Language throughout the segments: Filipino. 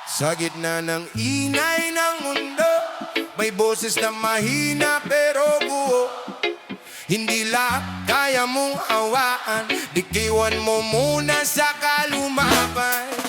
Sa gitna ng ingay ng mundo, may boses na mahina pero buo. Hindi lahat kaya mong hawaan, dikiwan mo muna sa kalumapan.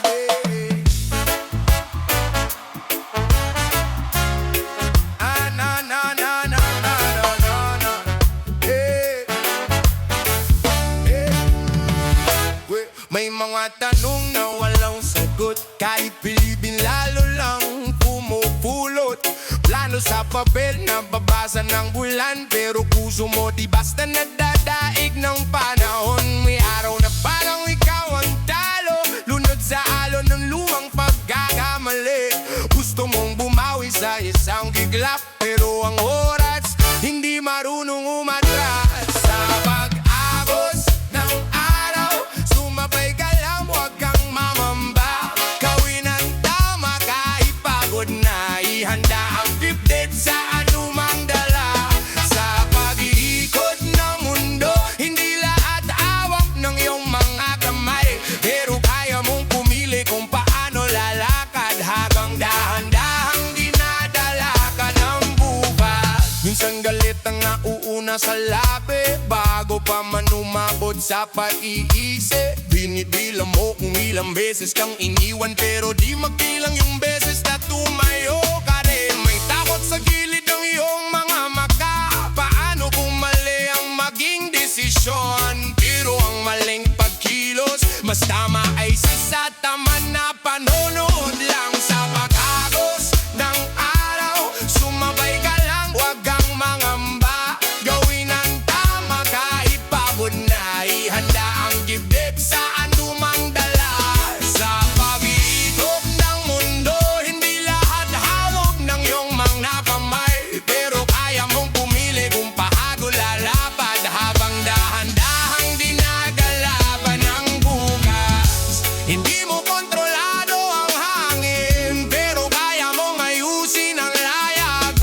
May mga tanong na walang sagot, kahit pilipin lalo lang pumupulot. Plano sa papel na babasa ng bulan, pero puso mo di basta nagdadaig ng panahon. May araw na parang ikaw ang talo, lunod sa alon ng lumang pagkakamali. Gusto mong bumawi sa isang giglap, pero ang oras hindi marunong umatras. Sa pag-agos ng araw, sumabay ka lang, huwag kang mamamba. Gawin ang tama kahit pagod na, ihanda ang dibdib sa anumang dala. Sa pag-iikot ng mundo, hindi lahat awak ng iyong mga kamay, pero kaya mong pumili kung paano lalakad, habang dahan-dahang dinadala ka ng bukas. Minsan galit ang nauuna sa labi, bago pa man umabot sa pag-iisip. Binibilang mo kung ilang beses kang iniwan, pero di magbilang yung beses na tumayo ka rin. May takot sa gilid ng iyong mga maka, paano kung mali ang maging desisyon? Pero ang maling pagkilos, mas tama ay sa tama na panonood lang. Sa pag-agos ng araw, sumabay ka lang, huwag kang mangamba. Gawin ang tama kahit pagod na, ihanda ang dibdib sa anumang dala. Sa pag-iikot ng mundo, hindi lahat hawak ng iyong mga kamay, pero kaya mong pumili kung paano lalapad, habang dahan-dahang dinagalapan ng bukas. Hindi mo kontrolado ang hangin, pero kaya mong ayusin ang layag.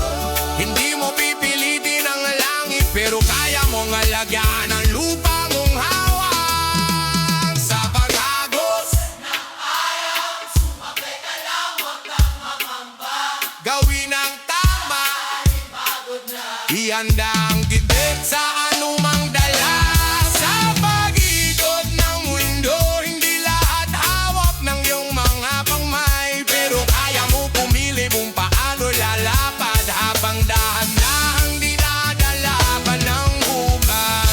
Hindi mo pipilitin ang langit, pero kaya mong alagaan ang lupa mong hawak. Sa pag-agos ng araw, sumabay ka lang, huwag kang mamamba. Gawin ang tama kahit pagod na, ihanda ang dibdib sa anumang dala. Sa pag-ikot ng mundo, hindi lahat hawak ng iyong mga pangmay, pero kaya mo pumili kung paano lalapad, habang dahan-dahang dinadala pa ng bukas.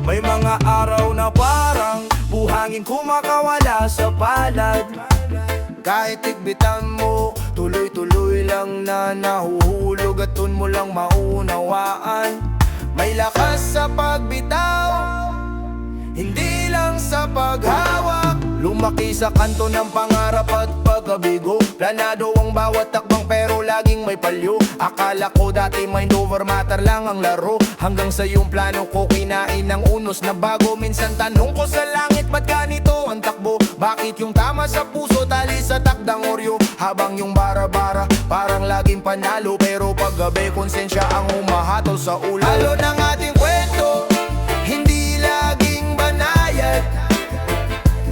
May mga araw na parang buhangin kumakawala sa palad. Kahit igbitan mo, tuloy-tuloy lang na nahuhulog at dun mo lang maunawaan. May lakas sa pagbitaw, hindi lang sa paghawak. Lumaki sa kanto ng pangarap at pagkabigo, planado ang bawat takbang pero laging may palyo. Akala ko dati mind over matter lang ang laro, hanggang sa yung plano ko kinain ng unos na bago. Minsan tanong ko sa langit, ba't ganito ang takbo? Bakit yung tama sa puso tali sa takdang oryo? Habang yung bara-bara parang laging panalo, pero paggabi konsensya ang humahatol sa ulo. Halo ng ating kwento, hindi laging banayad.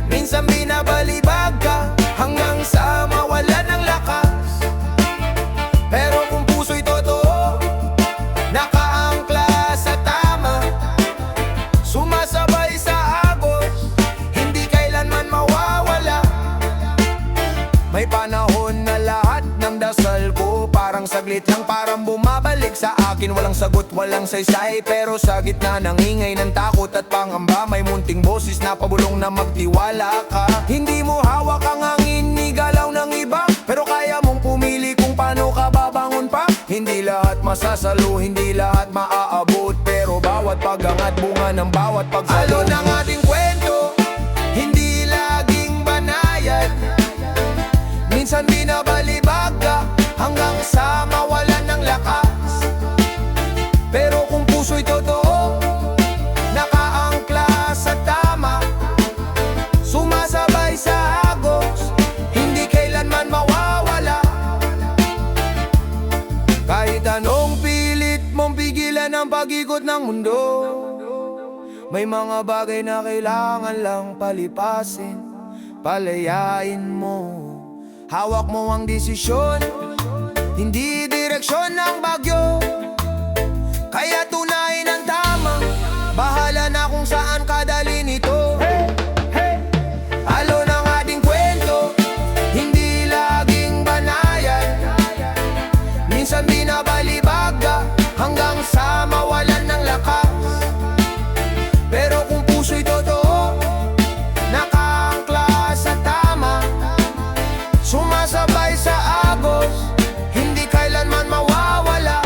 Minsan binabalibag ka hanggang sa mawalan ng lakas. Pero kung puso'y totoo, nakaangkla sa tama, sumasabay sa agos, hindi kailanman mawawala. May panahon na lahat ng dasal ko parang saglit lang, parang bumabalik sa akin. Walang sagot, walang saysay, pero sa gitna ng ingay ng takot at pangamba, may munting boses na pabulong na magtiwala ka. Hindi mo hawak ang hangin ni galaw ng iba, pero kaya mong pumili masasalo, hindi lahat maaabot, pero bawat pagangat bunga ng bawat pagsalo ng ating kwento, hindi laging banayad. Minsan binabalibag ka hanggang sa mawalan ng lakas. Pero kung puso'y totoo, nakaangkla sa tama, sumasabay sa agos, hindi kailanman mawawala. Kahit anong pilit mong pigilan ang pag-ikot ng mundo, may mga bagay na kailangan lang palipasin, palayain mo. Hawak mo ang desisyon, hindi direksyon ng bagyo. Kaya tunayin ang tama, bahala na kung saan kadalhin ito. Alon ang ating kwento, hindi laging banayad. Minsan binabalibag ka hanggang sa mawalan ng lakas. Pero kung puso'y totoo, nakaangkla sa tama, sumasabay sa agos, hindi kailanman mawawala.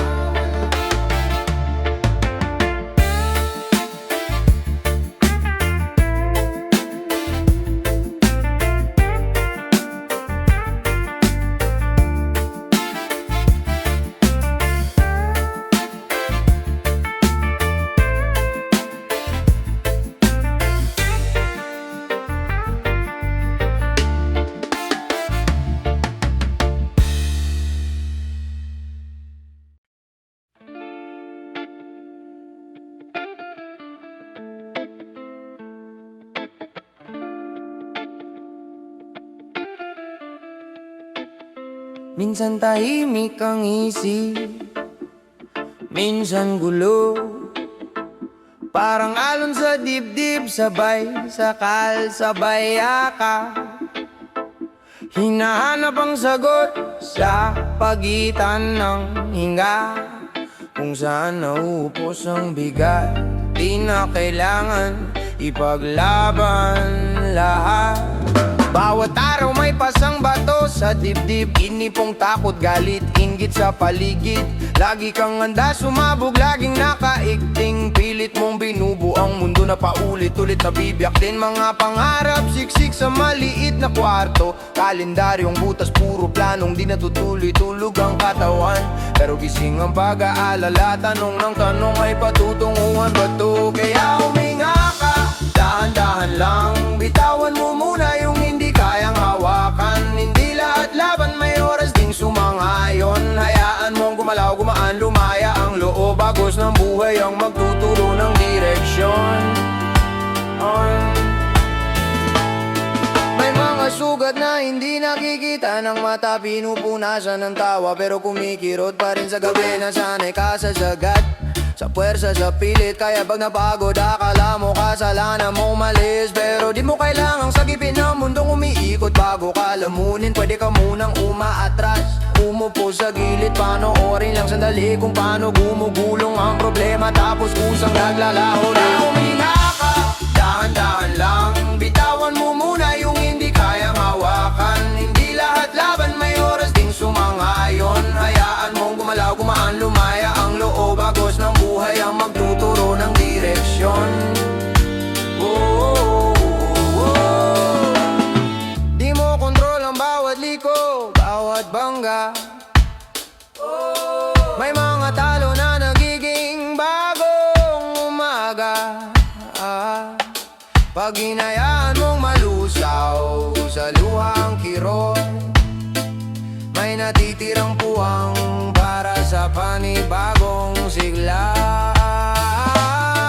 Minsan tahimik ang isip, minsan gulo, parang alon sa dibdib, sabay sakal, sabay yaka. Hinahanap ang sagot sa pagitan ng hinga, kung saan naupos ang bigat, di na kailangan ipaglaban lahat. Bawat araw may pasang bato sa dibdib, inipong takot, galit, inggit sa paligid. Lagi kang handa sumabog, laging nakaigting, pilit mong binubo ang mundo na paulit-ulit nabibiyak din. Mga pangarap, siksik sa maliit na kwarto, kalendaryong butas, puro planong di natutuloy, tulog ang katawan. Pero gising ang pag-aalala, tanong ng tanong ay patutunguhan ba to? Kaya huminga ka, dahan-dahan lang, bitawan mo muna yung hindi kayang hawakan. Hindi lahat laban, may oras ding sumangayon. Hayaan mong gumalaw, gumaan, lumaya ang loob, agos ng buhay ang magtuturo ng direksyon. May mga sugat na hindi nakikita ng mata, pinupunasan ng tawa, pero kumikirot pa rin sa gabi. Nasanay ka sa sagat, sa puwersa, sa pilit, kaya pag napagod akala mo kasalanan mo umalis. Pero di mo kailangang sagipin ng mundong umiikot bago ka lamunin. Pwede ka munang umaatras, umupo sa gilid, panoorin lang sandali kung paano gumugulong ang problema, tapos kusang naglalaho na. Huminga ka, dahan-dahan lang, bitawan mo muna yung hindi kayang hawakan. Hindi lahat laban, may oras ding sumangayon. Hayaan mong gumalaw, gumaan, lumaya ang loob, agos ng buhay ang magtuturo ng direksyon. Di mo kontrol ang bawat liko, bawat bangga. May mga talo na nagiging bagong umaga. Pag hinayaan mong malusaw sa luhang kirot, may natitirang puwang para sa panibagong sigla.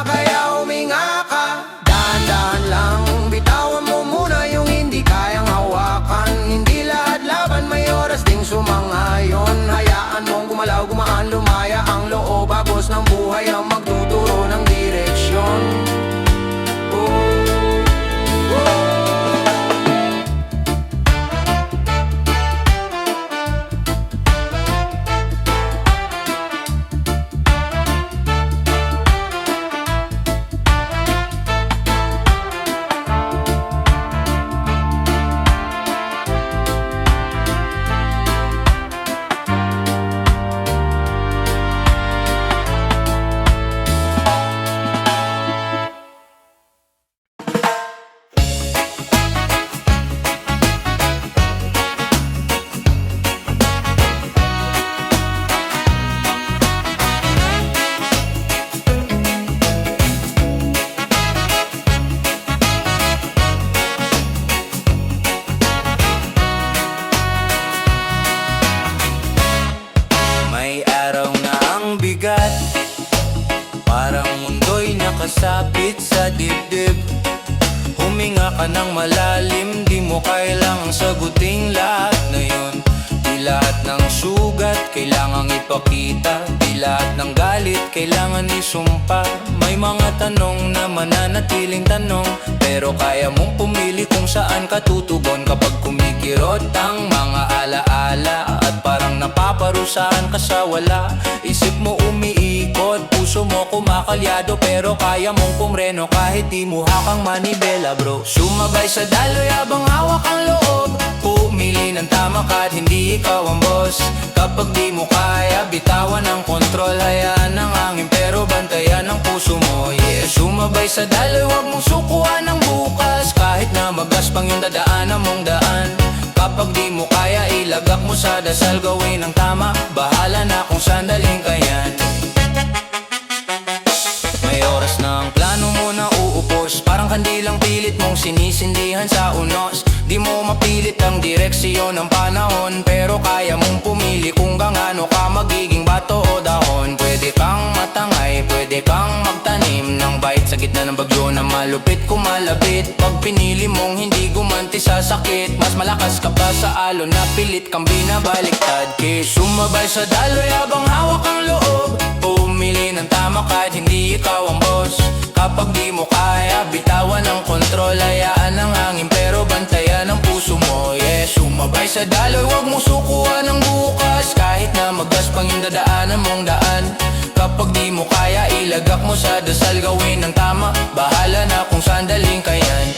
Kaya huminga ka, dahan-dahan lang, bitawan mo muna yung hindi kayang hawakan. Hindi lahat laban, may oras ding sumangayon. Hayaan mong gumalaw, gumaan, lumaya ang loob, agos ng buhay ang magtuturo ng direksyon. makasapit sa dibdib. Huminga ka ng malalim, di mo kailangang sagutin lahat na yun. Di lahat ng sugat kailangang ipakita, di lahat ng galit kailangan isumpa. May mga tanong na mananatiling tanong, pero kaya mong pumili kung saan ka tutugon. Kapag kumikirot ang mga alaala at parang napaparusahan ka sa wala, isip mo umiikot, puso mo kumakalyado, pero kaya mong pumreno kahit di mo hakang manibela bro. Sumabay sa daloy habang hawak ang loob, pumili ng tama kahit hindi ikaw ang boss. Kapag di mo kaya, bitawan ang kontrol, hayaan ang hangin pero bantayan ang puso mo. Yeah, sumabay sa daloy, wag mong sukuan ng bukas, kahit na magaspang yung dadaanan mong daan. Kapag di mo kaya, ilagak mo sa dasal, gawin ang tama, bahala na kung sandaling kayan. May oras na ang plano mo na uupos, parang kandilang pilit mong sinisindihan sa unos. Di mo mapilit ang direksyon ng panahon, pero kaya mong pumili kung gaano ka magiging bato o dahon. Pwede kang matangay, pwede kang magtanim ng bait sa gitna ng bagyo na malupit kumalabit. Pag pinili mong hindi gumanti sa sakit, mas malakas ka pa sa alon na pilit kang binabaliktad. Kaya sumabay sa daloy habang hawak ang loob, pumili ng tama kahit hindi ikaw ang boss. Kapag di mo kaya, bitawan ang kontrol, hayaan ang hangin pero bantayan ang puso mo. Yeah, sumabay sa daloy, wag mong sukuan ng bukas, kahit na magaspang yung dadaanan mong daan. Kapag di mo kaya, ilagak mo sa dasal, gawin ang tama, bahala na kung sandaling kayan.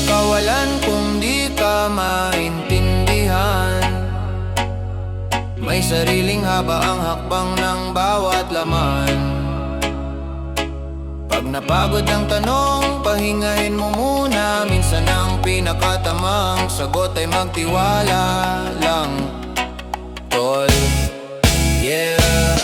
Kawalan kung di ka maintindihan. May sariling haba ang hakbang ng bawat laman. Pag napagod ang tanong, pahingahin mo muna. Minsan ang pinakatamang sagot ay magtiwala lang, tol. Yeah.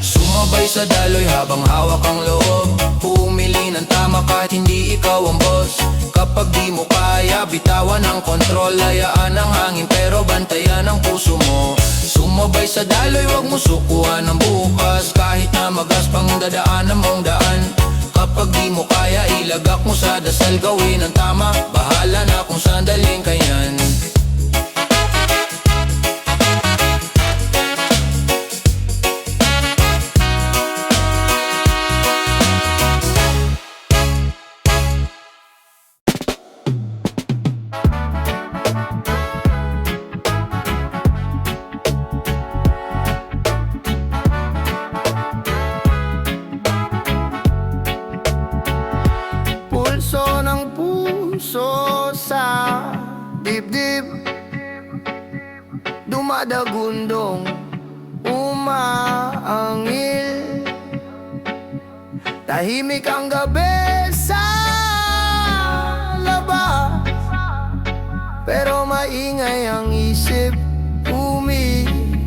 Sumabay sa daloy habang hawak ang loob, pumili ng tama kahit hindi ikaw ang boss. Kapag di mo kaya, bitawan ang kontrol, hayaan ang hangin pero bantayan ang puso mo. Sumabay sa daloy, wag mo sukuan ng bukas, kahit na magaspang dadaanan mong daan. Kapag di mo kaya, ilagak mo sa dasal, gawin ang tama, bahala na kung sandaling kayan. Pulso ng puso sa dibdib, dumadagundong umaangil. Tahimik ang gabi sa labas, pero maingay ang isip humihiling.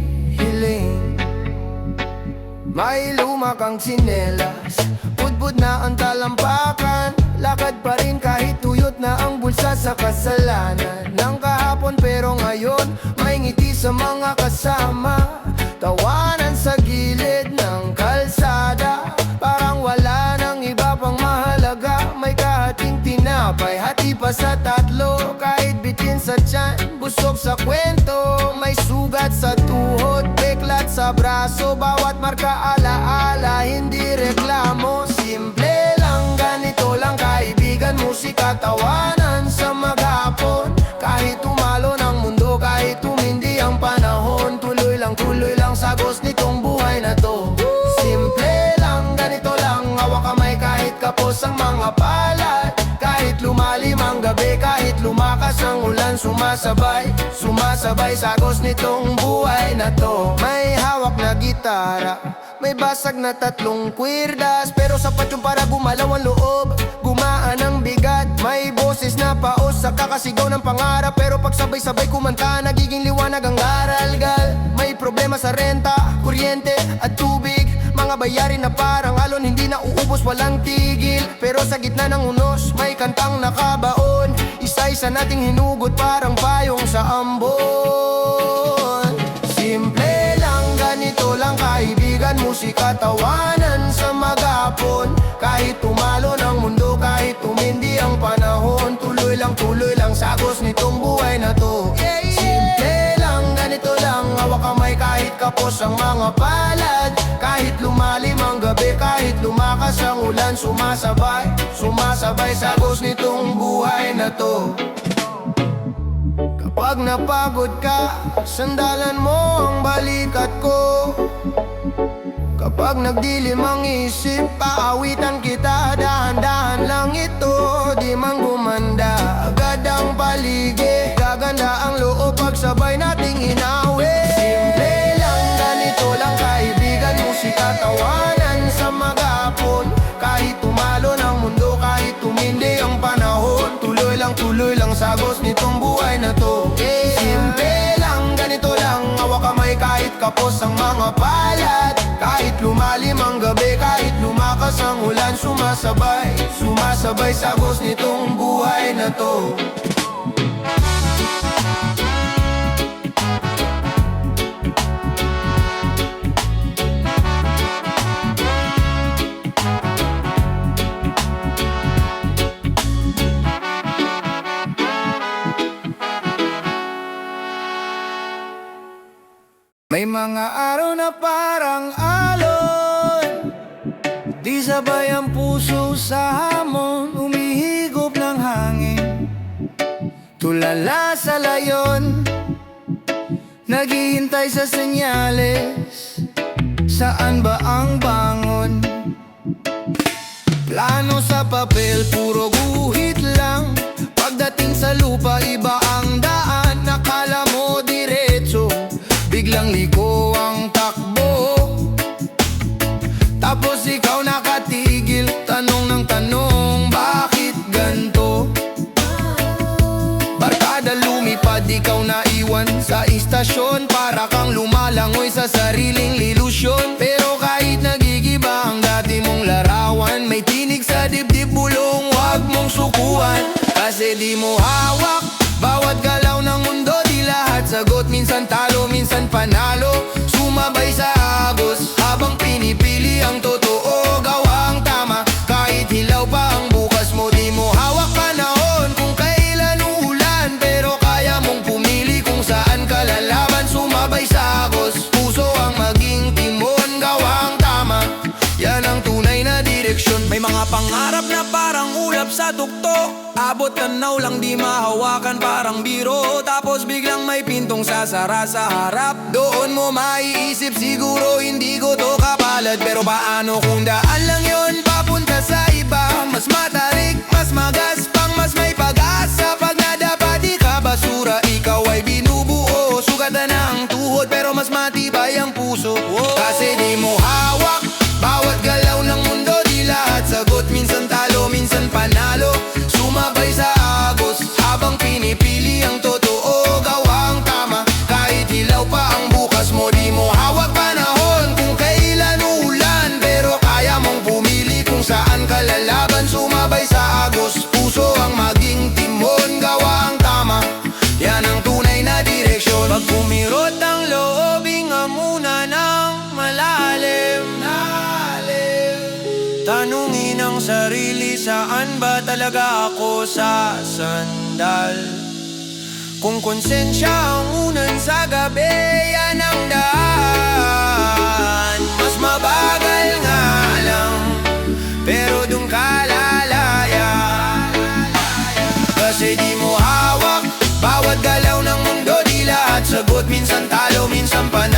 May luma kang tsinelas, budbud na ang talampakan, lakad pa rin kahit tuyot na ang bulsa sa kasalanan ng kahapon. Pero ngayon may ngiti sa mga kasama, tawanan sa gilid ng kalsada. Parang wala nang iba pang mahalaga, may kahating tinapay, hati pa sa tatlo. Kahit bitin sa tiyan, busog sa kwento, may sugat sa tuhod, beklat sa braso. Bawat marka alaala, hindi reklamo. Simple lang, ganito lang kaibigan, musika, tawanan sa maghapon. Kahit tumalo ng mundo, kahit tumindi ang panahon, tuloy lang sagos nitong buhay na to. Simple lang, ganito lang, hawak kamay kahit kapos ang mga palad. Kahit lumalim ang gabi, kahit lumakas ang ulan, sumasabay sagos nitong buhay na to. May hawak na gitara, may basag na 3 kwirdas, pero sapat yung para gumalaw ang loob, gumaan ang bigat. May boses na paos sa kakasigaw ng pangarap. Pero pag sabay-sabay kumanta, nagiging liwanag ang aral-gal. May problema sa renta, kuryente at tubig, mga bayarin na parang alon, hindi na uubos, walang tigil. Pero sa gitna ng unos, may kantang nakabaon. Isa-isa nating hinugot parang payong sa ambon. Simple lang, ganito lang kaibigan, musika, tawanan sa maghapon. Kahit tumalo ng mundo, kahit tumindi ang panahon, tuloy lang sagos nitong buhay na to. Simple lang, ganito lang, hawak kamay kahit kapos ang mga palad. Kahit lumalim ang gabi, kahit lumakas ang ulan, sumasabay sagos nitong buhay na to. Kapag napagod ka, sandalan mo ang balikat ko. Kapag nagdilim ang isip, paawitan kita, dahan-dahan lang ito, di man gumanda. Agad ang paligid, gaganda ang loob pag sabay nating inawi. Simple lang, ganito lang kaibigan, musika, tawanan sa maghapon. Kahit tumalo ng mundo, kahit tumindi ang panahon, tuloy lang sagos nitong buhay na to. Simple lang, ganito lang, hawak kamay kahit kapos ang mga palad. Kahit lumalim ang gabi, kahit lumakas ang ulan, sumasabay sagos nitong buhay na to. May mga araw na parang alon, di sabay ang puso sa hamon, humihigop ng hangin, tulala sa layon, naghihintay sa senyales. Saan ba ang bangon? Plano sa papel, puro guhit lang. Pagdating sa lupa, iba ang daan. Nakala mo diretso, biglang liko ang takbo. Tapos ikaw nakatigil, tanong ng tanong, bakit ganto? Barkada lumipad, ikaw naiwan sa istasyon. Para kang lumalangoy sa sariling ilusyon. Pero kahit nagigiba ang dati mong larawan, may tinig sa dibdib, bulong wag mong sukuan. Kasi di mo hawak bawat galaw ng mundo, di lahat sagot, minsan talo, minsan panalo. Sumabay sa agos, habang pinipili ang totoo, gawa ang tama, kahit hilaw pa ang bukas mo. Di mo hawak panahon kung kailan uulan, pero kaya mong pumili kung saan ka lalaban. Sumabay sa agos, puso ang maging timon, gawa ang tama, yan ang tunay na direksyon. May mga pangarap na parang ulap sa tuktok, abot tanaw lang di mahawakan parang biro. Tapos biglang may pintong sasara sa harap, doon mo maiisip siguro hindi ko to kapalad. Pero paano kung daan lang yon papunta sa iba? Mas matarik, mas magaspang, mas may pag-asa. Pag nadapa di ka basura, ikaw ay binubuo. Sugatan ang tuhod pero mas matibay ang puso. Kasi di mo hawak bawat galaw ng mundo, di lahat sagot, minsan talo, minsan panalo. Sumabay sa agos, habang pinipili ang totoo, gawa ang tama, kahit hilaw pa ang bukas mo. Di mo hawak panahon kung kailan uulan, pero kaya mong pumili kung saan ka lalaban. Sumabay sa agos, puso ang maging timon, gawa ang tama, yan ang tunay na direksyon. Pag pumirot ang loob, hinga muna ng malalim. Tanungin ang sarili, saan ba talaga ako sasandal? Kung konsensya ang unan sa gabi, yan ang daan. Mas mabagal nga lang, pero dun ka lalaya. Kasi di mo hawak bawat galaw ng mundo, di lahat sagot, minsan talo, minsan panalo.